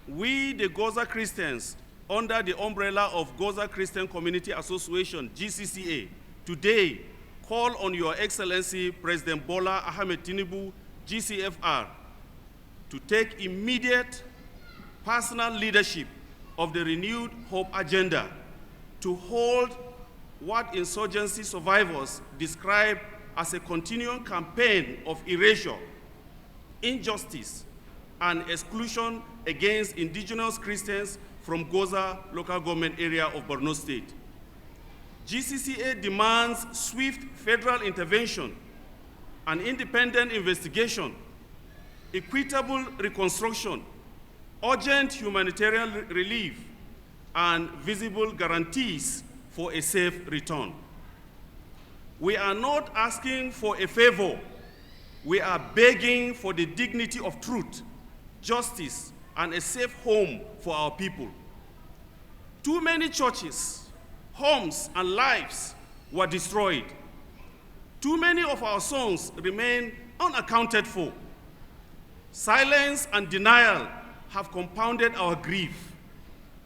We, the Goza Christians, under the umbrella of Goza Christian Community Association, GCCA, today call on Your Excellency President Bola Ahmed Tinubu, GCFR, to take immediate personal leadership of the renewed hope agenda to hold what insurgency survivors describe as a continuing campaign of erasure, injustice, and exclusion against indigenous Christians from Goza local government area of Borno State. GCCA demands swift federal intervention, an independent investigation, equitable reconstruction, urgent humanitarian relief, and visible guarantees for a safe return. We are not asking for a favor. We are begging for the dignity of truth, justice, and a safe home for our people. Too many churches, homes, and lives were destroyed. Too many of our sons remain unaccounted for. Silence and denial have compounded our grief.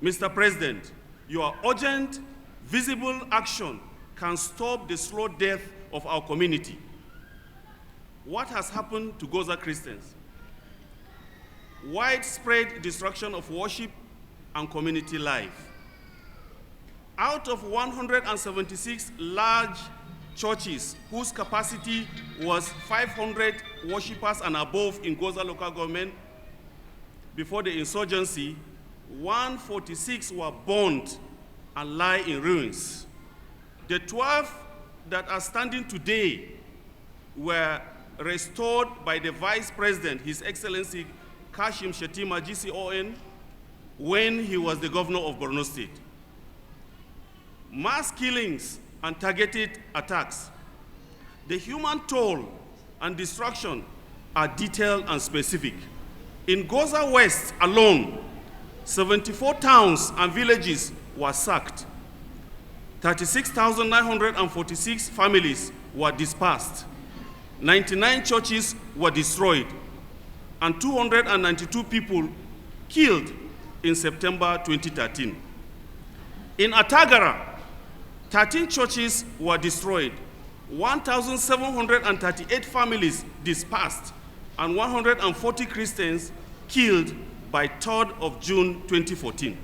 Mr. President, your urgent, visible action can stop the slow death of our community. What has happened to Goza Christians? Widespread destruction of worship and community life. Out of 176 large churches whose capacity was 500 worshippers and above in Goza local government before the insurgency, 146 were burned and lie in ruins. The 12 that are standing today were restored by the Vice President, His Excellency Kashim Shettima, GCON, when he was the governor of Borno State. Mass killings and targeted attacks. The human toll and destruction are detailed and specific. In Goza West alone, 74 towns and villages were sacked. 36,946 families were dispersed. 99 churches were destroyed, and 292 people killed in September 2013. In Atagara, 13 churches were destroyed, 1,738 families dispersed, and 140 Christians killed by 3rd of June 2014.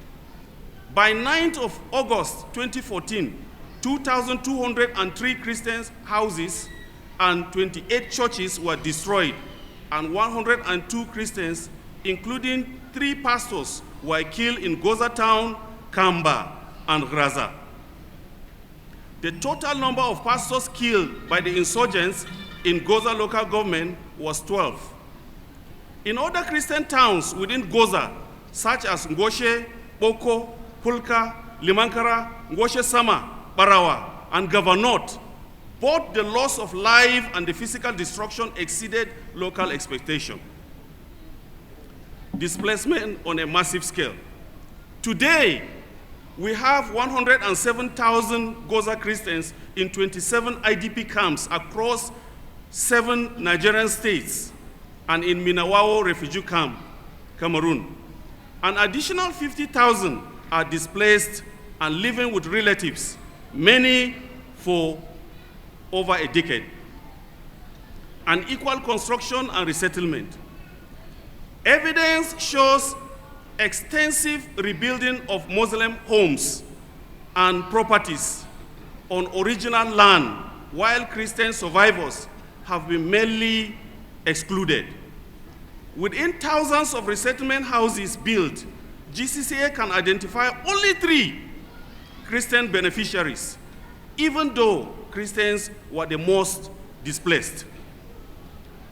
By 9th of August 2014, 2,203 Christian houses and 28 churches were destroyed, and 102 Christians, including 3 pastors, were killed in Goza Town, Kamba, and Graza. The total number of pastors killed by the insurgents in Goza local government was 12. In other Christian towns within Goza, such as Ngoshe, Boko, Pulka, Limankara, Ngoshe Sama, Barawa, and Gavanot, both the loss of life and the physical destruction exceeded local expectation. Displacement on a massive scale. Today, we have 107,000 Goza Christians in 27 IDP camps across 7 Nigerian states and in Minawao refugee camp, Cameroon. An additional 50,000 are displaced and living with relatives, many for over a decade. Unequal construction and resettlement. Evidence shows extensive rebuilding of Muslim homes and properties on original land, while Christian survivors have been mainly excluded. Within thousands of resettlement houses built, GCCA can identify only 3 Christian beneficiaries, even though Christians were the most displaced.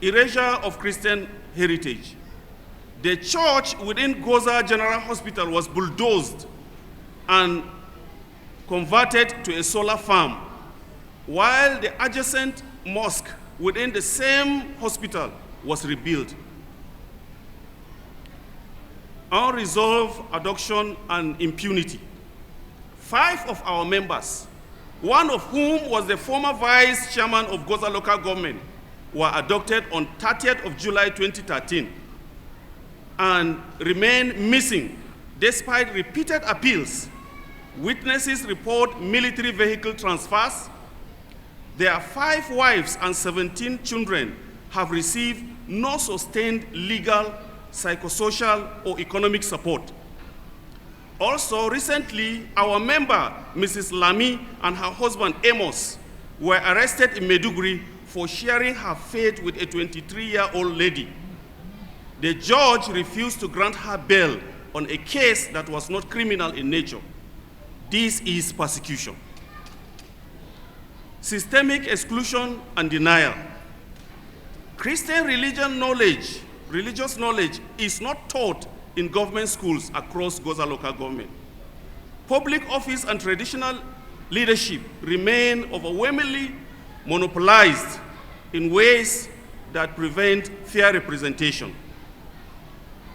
Erasure of Christian heritage. The church within Goza General Hospital was bulldozed and converted to a solar farm, while the adjacent mosque within the same hospital was rebuilt. Unresolved adoption and impunity. 5 of our members, one of whom was the former vice chairman of Goza local government, were adopted on 30th of July 2013. and remain missing despite repeated appeals. Witnesses report military vehicle transfers. Their 5 wives and 17 children have received no sustained legal, psychosocial, or economic support. Also, recently, our member, Mrs. Lami, and her husband, Amos, were arrested in Maiduguri for sharing her fate with a 23-year-old lady. The judge refused to grant her bail on a case that was not criminal in nature. This is persecution. Systemic exclusion and denial. Christian religious knowledge is not taught in government schools across Goza local government. Public office and traditional leadership remain overwhelmingly monopolized in ways that prevent fair representation.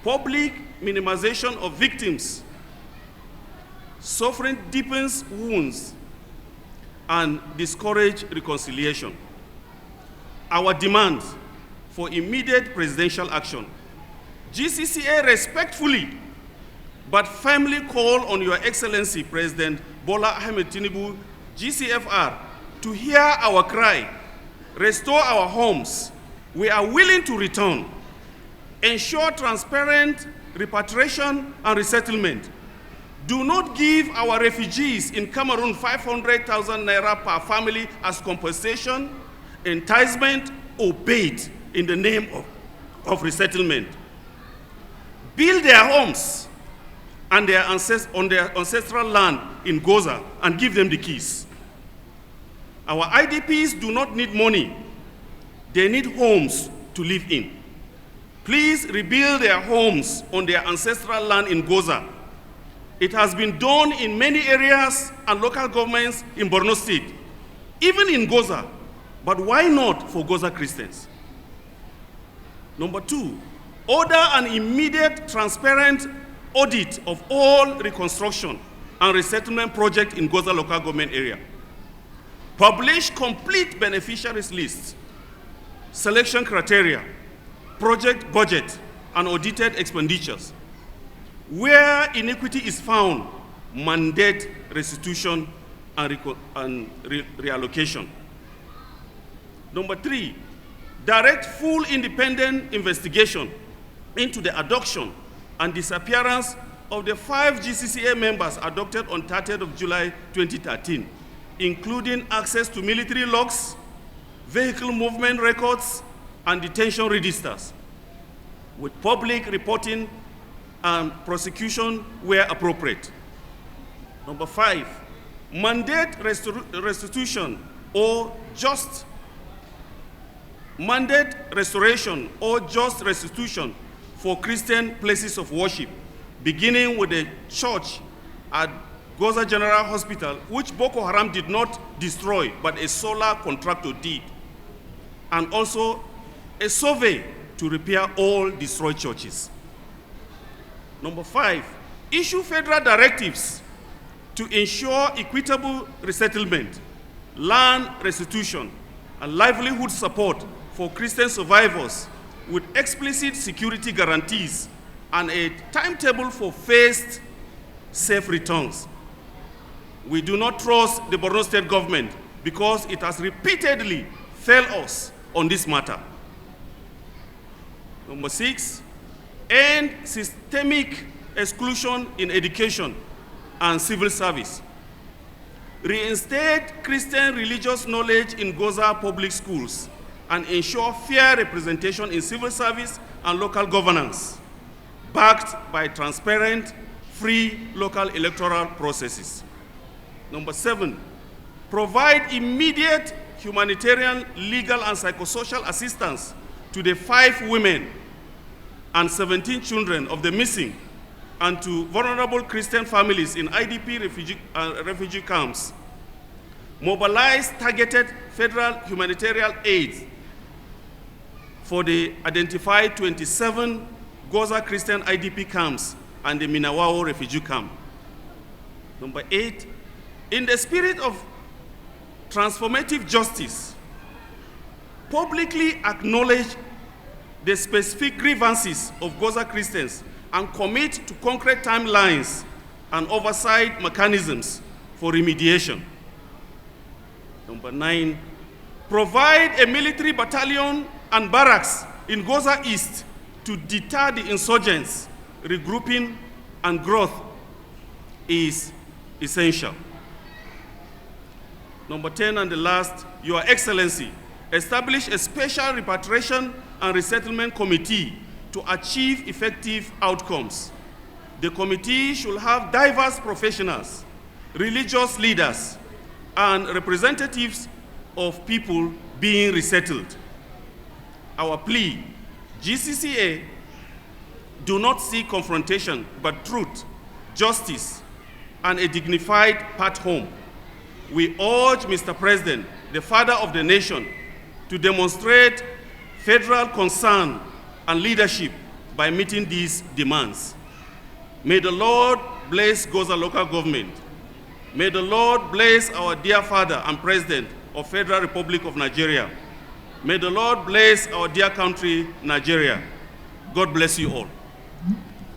Public minimization of victims. Suffering deepens wounds and discourage reconciliation. Our demand for immediate presidential action. GCCA respectfully but firmly call on Your Excellency President Bola Ahmed Tinubu, GCFR, to hear our cry, restore our homes. We are willing to return. Ensure transparent repatriation and resettlement. Do not give our refugees in Cameroon 500,000 naira per family as compensation, enticement, or bait in the name of resettlement. Build their homes and on their ancestral land in Goza and give them the keys. Our IDPs do not need money. They need homes to live in. Please rebuild their homes on their ancestral land in Goza. It has been done in many areas and local governments in Borno State, even in Goza, but why not for Goza Christians? Number 2, order an immediate, transparent audit of all reconstruction and resettlement projects in Goza local government area. Publish complete beneficiaries lists, selection criteria, project budget, and audited expenditures. Where iniquity is found, mandate restitution and reallocation. Number 3, direct full independent investigation into the abduction and disappearance of the 5 GCCA members abducted on 30th of July 2013, including access to military logs, vehicle movement records, and detention registers, with public reporting and prosecution where appropriate. Number 5, mandate restitution or just mandate restoration or just restitution for Christian places of worship, beginning with the church at Goza General Hospital, which Boko Haram did not destroy, but a solar contractor did, and also a survey to repair all destroyed churches. Number 5, issue federal directives to ensure equitable resettlement, land restitution, and livelihood support for Christian survivors with explicit security guarantees and a timetable for phased safe returns. We do not trust the Borno State government because it has repeatedly failed us on this matter. Number 6, end systemic exclusion in education and civil service. Reinstate Christian religious knowledge in Goza public schools and ensure fair representation in civil service and local governance, backed by transparent, free local electoral processes. Number 7, provide immediate humanitarian, legal, and psychosocial assistance to the 5 women and 17 children of the missing and to vulnerable Christian families in IDP refugee camps. Mobilize targeted federal humanitarian aid for the identified 27 Goza Christian IDP camps and the Minawao refugee camp. Number 8, in the spirit of transformative justice, publicly acknowledge the specific grievances of Goza Christians and commit to concrete timelines and oversight mechanisms for remediation. Number 9, provide a military battalion and barracks in Goza East to deter the insurgents. Regrouping and growth is essential. Number 10 and the last, Your Excellency, establish a special repatriation and resettlement committee to achieve effective outcomes. The committee should have diverse professionals, religious leaders, and representatives of people being resettled. Our plea, GCCA, do not seek confrontation, but truth, justice, and a dignified path home. We urge Mr. President, the father of the nation, to demonstrate federal concern and leadership by meeting these demands. May the Lord bless Goza local government. May the Lord bless our dear father and president of Federal Republic of Nigeria. May the Lord bless our dear country, Nigeria. God bless you all.